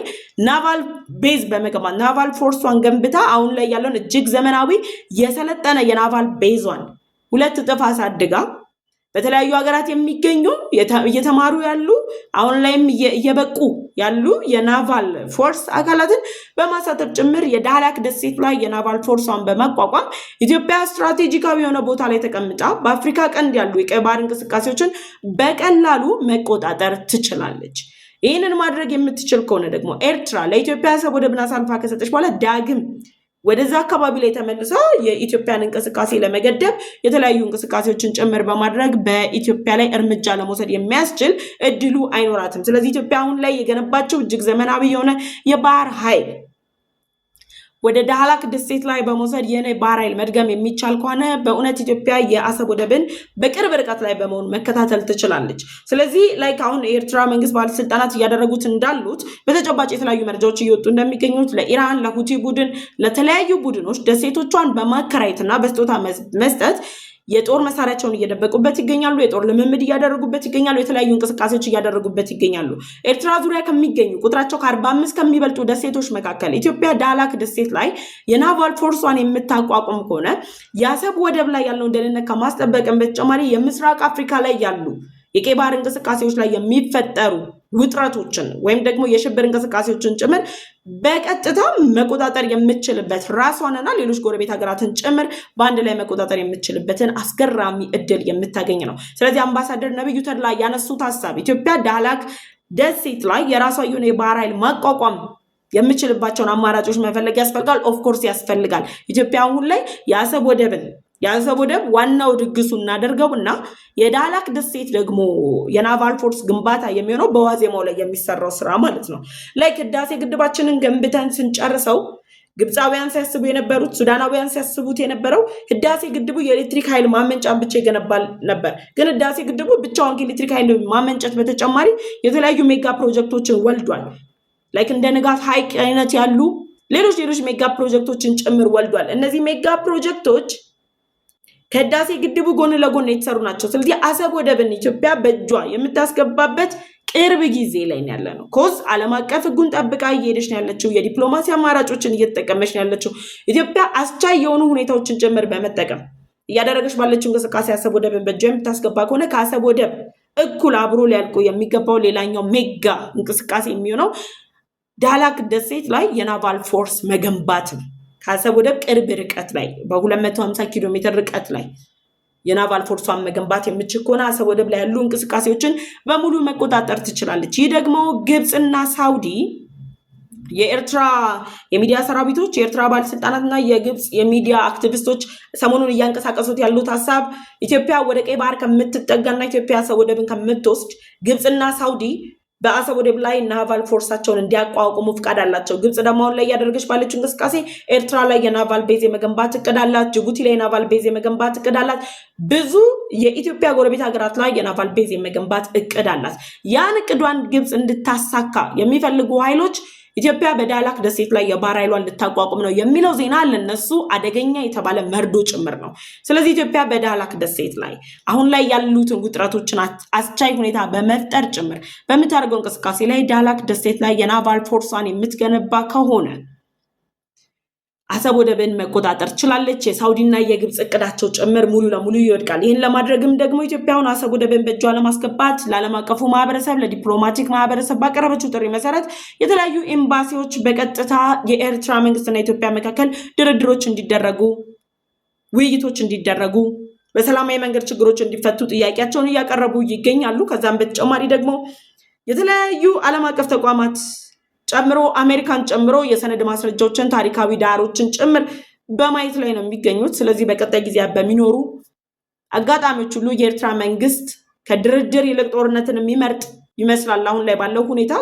ናቫል ቤዝ በመገንባት ናቫል ፎርሷን ገንብታ አሁን ላይ ያለውን እጅግ ዘመናዊ የሰለጠነ የናቫል ቤዟን ሁለት እጥፍ አሳድጋ በተለያዩ ሀገራት የሚገኙ እየተማሩ ያሉ አሁን ላይም እየበቁ ያሉ የናቫል ፎርስ አካላትን በማሳተፍ ጭምር የዳህላክ ደሴት ላይ የናቫል ፎርሷን በማቋቋም ኢትዮጵያ ስትራቴጂካዊ የሆነ ቦታ ላይ ተቀምጣ በአፍሪካ ቀንድ ያሉ የቀይ ባህር እንቅስቃሴዎችን በቀላሉ መቆጣጠር ትችላለች ይህንን ማድረግ የምትችል ከሆነ ደግሞ ኤርትራ ለኢትዮጵያ አሰብ ወደብን አሳልፋ ከሰጠች በኋላ ዳግም ወደዛ አካባቢ ላይ ተመልሳ የኢትዮጵያን እንቅስቃሴ ለመገደብ የተለያዩ እንቅስቃሴዎችን ጭምር በማድረግ በኢትዮጵያ ላይ እርምጃ ለመውሰድ የሚያስችል እድሉ አይኖራትም ስለዚህ ኢትዮጵያ አሁን ላይ የገነባቸው እጅግ ዘመናዊ የሆነ የባህር ኃይል ወደ ዳህላክ ደሴት ላይ በመውሰድ የኔ ባህር ኃይል መድገም የሚቻል ከሆነ በእውነት ኢትዮጵያ የአሰብ ወደብን በቅርብ ርቀት ላይ በመሆን መከታተል ትችላለች ስለዚህ ላይክ አሁን የኤርትራ መንግስት ባለስልጣናት እያደረጉት እንዳሉት በተጨባጭ የተለያዩ መረጃዎች እየወጡ እንደሚገኙት ለኢራን ለሁቲ ቡድን ለተለያዩ ቡድኖች ደሴቶቿን በማከራየትና በስጦታ መስጠት የጦር መሳሪያቸውን እየደበቁበት ይገኛሉ የጦር ልምምድ እያደረጉበት ይገኛሉ የተለያዩ እንቅስቃሴዎች እያደረጉበት ይገኛሉ ኤርትራ ዙሪያ ከሚገኙ ቁጥራቸው ከ45 ከሚበልጡ ደሴቶች መካከል ኢትዮጵያ ዳህላክ ደሴት ላይ የናቫል ፎርሷን የምታቋቁም ከሆነ የአሰብ ወደብ ላይ ያለውን ደህንነት ከማስጠበቅም በተጨማሪ የምስራቅ አፍሪካ ላይ ያሉ የቀይ ባህር እንቅስቃሴዎች ላይ የሚፈጠሩ ውጥረቶችን ወይም ደግሞ የሽብር እንቅስቃሴዎችን ጭምር በቀጥታ መቆጣጠር የምትችልበት ራሷንና ሌሎች ጎረቤት ሀገራትን ጭምር በአንድ ላይ መቆጣጠር የምትችልበትን አስገራሚ እድል የምታገኝ ነው ስለዚህ አምባሳደር ነብዩ ተድላ ያነሱት ሐሳብ ኢትዮጵያ ዳህላክ ደሴት ላይ የራሷ የሆነ የባህር ኃይል ማቋቋም የምትችልባቸውን አማራጮች መፈለግ ያስፈልጋል ኦፍ ኮርስ ያስፈልጋል ኢትዮጵያ አሁን ላይ የአሰብ ወደብ ዋናው ድግሱ እናደርገውና የዳህላክ ደሴት ደግሞ የናቫል ፎርስ ግንባታ የሚሆነው በዋዜማው ላይ የሚሰራው ስራ ማለት ነው ላይክ ህዳሴ ግድባችንን ገንብተን ስንጨርሰው ግብፃውያን ሲያስቡ የነበሩት ሱዳናውያን ሲያስቡት የነበረው ህዳሴ ግድቡ የኤሌክትሪክ ኃይል ማመንጫን ብቻ ይገነባል ነበር ግን ህዳሴ ግድቡ ብቻውን ኤሌክትሪክ ኃይል ማመንጨት በተጨማሪ የተለያዩ ሜጋ ፕሮጀክቶችን ወልዷል ላይክ እንደ ንጋት ሐይቅ አይነት ያሉ ሌሎች ሜጋ ፕሮጀክቶችን ጭምር ወልዷል እነዚህ ሜጋ ፕሮጀክቶች ከህዳሴ ግድቡ ጎን ለጎን የተሰሩ ናቸው ስለዚህ አሰብ ወደብን ኢትዮጵያ በእጇ የምታስገባበት ቅርብ ጊዜ ላይ ያለነው ኮዝ ዓለም አቀፍ ህጉን ጠብቃ እየሄደች ነው ያለችው የዲፕሎማሲ አማራጮችን እየተጠቀመች ነው ያለችው ኢትዮጵያ አስቻይ የሆኑ ሁኔታዎችን ጭምር በመጠቀም እያደረገች ባለችው እንቅስቃሴ አሰብ ወደብን በእጇ የምታስገባ ከሆነ ከአሰብ ወደብ እኩል አብሮ ሊያልቁ የሚገባው ሌላኛው ሜጋ እንቅስቃሴ የሚሆነው ዳህላክ ደሴት ላይ የናቫል ፎርስ መገንባት ነው ከአሰብ ወደብ ቅርብ ርቀት ላይ በ250 ኪሎ ሜትር ርቀት ላይ የናቫል ፎርሷን መገንባት የምትችል ከሆነ አሰብ ወደብ ላይ ያሉ እንቅስቃሴዎችን በሙሉ መቆጣጠር ትችላለች ይህ ደግሞ ግብፅና ሳውዲ የኤርትራ የሚዲያ ሰራዊቶች የኤርትራ ባለስልጣናትና የግብፅ የሚዲያ አክቲቪስቶች ሰሞኑን እያንቀሳቀሱት ያሉት ሐሳብ ኢትዮጵያ ወደ ቀይ ባህር ከምትጠጋና ኢትዮጵያ አሰብ ወደብን ከምትወስድ ግብፅና ሳውዲ በአሰብ ወደብ ላይ ናቫል ፎርሳቸውን እንዲያቋቁሙ ፍቃድ አላቸው ግብጽ ደግሞ አሁን ላይ ያደረገች ባለችው እንቅስቃሴ ኤርትራ ላይ የናቫል ቤዝ የመገንባት እቅድ አላት ጅቡቲ ላይ የናቫል ቤዝ የመገንባት እቅድ አላት ብዙ የኢትዮጵያ ጎረቤት ሀገራት ላይ የናቫል ቤዝ የመገንባት እቅድ አላት ያን እቅዷን ግብጽ እንድታሳካ የሚፈልጉ ኃይሎች ኢትዮጵያ በዳህላክ ደሴት ላይ የባህር ኃይሏን ልታቋቁም ነው የሚለው ዜና ለነሱ አደገኛ የተባለ መርዶ ጭምር ነው ስለዚህ ኢትዮጵያ በዳህላክ ደሴት ላይ አሁን ላይ ያሉትን ውጥረቶችን አስቻይ ሁኔታ በመፍጠር ጭምር በመታረገው እንቅስቃሴ ላይ ዳህላክ ደሴት ላይ የናቫል ፎርሷን የምትገነባ ከሆነ አሰብ ወደብን መቆጣጠር ትችላለች የሳውዲና የግብጽ እቅዳቸው ጭምር ሙሉ ለሙሉ ይወድቃል ይህን ለማድረግም ደግሞ ኢትዮጵያውን አሰብ ወደብን በእጇ ለማስገባት ለዓለም አቀፉ ማህበረሰብ ለዲፕሎማቲክ ማህበረሰብ ባቀረበችው ጥሪ መሰረት የተለያዩ ኤምባሲዎች በቀጥታ የኤርትራ መንግስትና ኢትዮጵያ መካከል ድርድሮች እንዲደረጉ ውይይቶች እንዲደረጉ በሰላማዊ መንገድ ችግሮች እንዲፈቱ ጥያቄያቸውን እያቀረቡ ይገኛሉ ከዛም በተጨማሪ ደግሞ የተለያዩ ዓለም አቀፍ ተቋማት ጨምሮ አሜሪካን ጨምሮ የሰነድ ማስረጃዎችን ታሪካዊ ዳሮችን ጭምር በማየት ላይ ነው የሚገኙት ስለዚህ በቀጣይ ጊዜ በሚኖሩ አጋጣሚዎች ሁሉ የኤርትራ መንግስት ከድርድር ይልቅ ጦርነትን የሚመርጥ ይመስላል አሁን ላይ ባለው ሁኔታ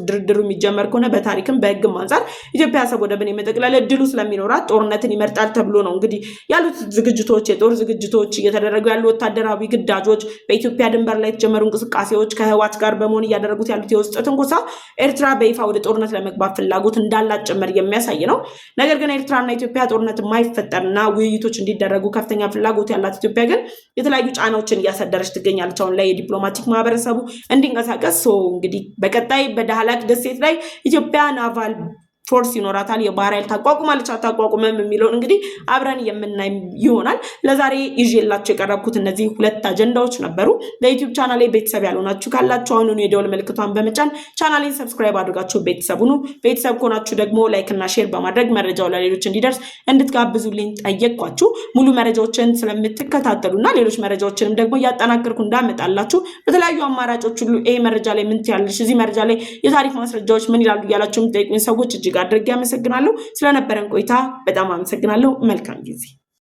ድርድሩ የሚጀመር ከሆነ በታሪክም በህግም አንፃር ኢትዮጵያ አሰብ ወደብን የመጠቅለል እድሉ ስለሚኖራት ጦርነትን ይመርጣል ተብሎ ነው እንግዲህ ያሉት ዝግጅቶች፣ የጦር ዝግጅቶች እየተደረጉ ያሉ ወታደራዊ ግዳጆች፣ በኢትዮጵያ ድንበር ላይ የተጀመሩ እንቅስቃሴዎች፣ ከህወሓት ጋር በመሆን እያደረጉት ያሉት የውስጥ ትንኮሳ ኤርትራ በይፋ ወደ ጦርነት ለመግባት ፍላጎት እንዳላት ጭምር የሚያሳይ ነው። ነገር ግን ኤርትራና ኢትዮጵያ ጦርነት የማይፈጠርና ውይይቶች እንዲደረጉ ከፍተኛ ፍላጎት ያላት ኢትዮጵያ ግን የተለያዩ ጫናዎችን እያሳደረች ትገኛለች። አሁን ላይ የዲፕሎማቲክ ማህበረሰቡ እንዲንቀሳቀስ እንግዲህ በቀጣይ በዳህላክ ደሴት ላይ ኢትዮጵያ ናቫል ፎርስ ይኖራታል፣ የባህር ኃይል ታቋቁማለች አታቋቁምም የሚለውን እንግዲህ አብረን የምናይ ይሆናል። ለዛሬ ይዤላችሁ የቀረብኩት እነዚህ ሁለት አጀንዳዎች ነበሩ። ለዩቲዩብ ቻናሌ ቤተሰብ ያልሆናችሁ ካላችሁ አሁኑኑ የደወል ምልክቷን በመጫን ቻናሌን ሰብስክራይብ አድርጋችሁ ቤተሰብ ሁኑ። ቤተሰብ ከሆናችሁ ደግሞ ላይክ እና ሼር በማድረግ መረጃው ለሌሎች እንዲደርስ እንድትጋብዙልኝ ጠየቅኳችሁ። ሙሉ መረጃዎችን ስለምትከታተሉና ሌሎች መረጃዎችንም ደግሞ እያጠናከርኩ እንዳመጣላችሁ በተለያዩ አማራጮች ሁሉ ይሄ መረጃ ላይ ምን ትያለሽ፣ እዚህ መረጃ ላይ የታሪክ ማስረጃዎች ምን ይላሉ እያላችሁ የምትጠይቁኝ ሰዎች እጅግ አድርጌ አመሰግናለሁ። ስለነበረን ቆይታ በጣም አመሰግናለሁ። መልካም ጊዜ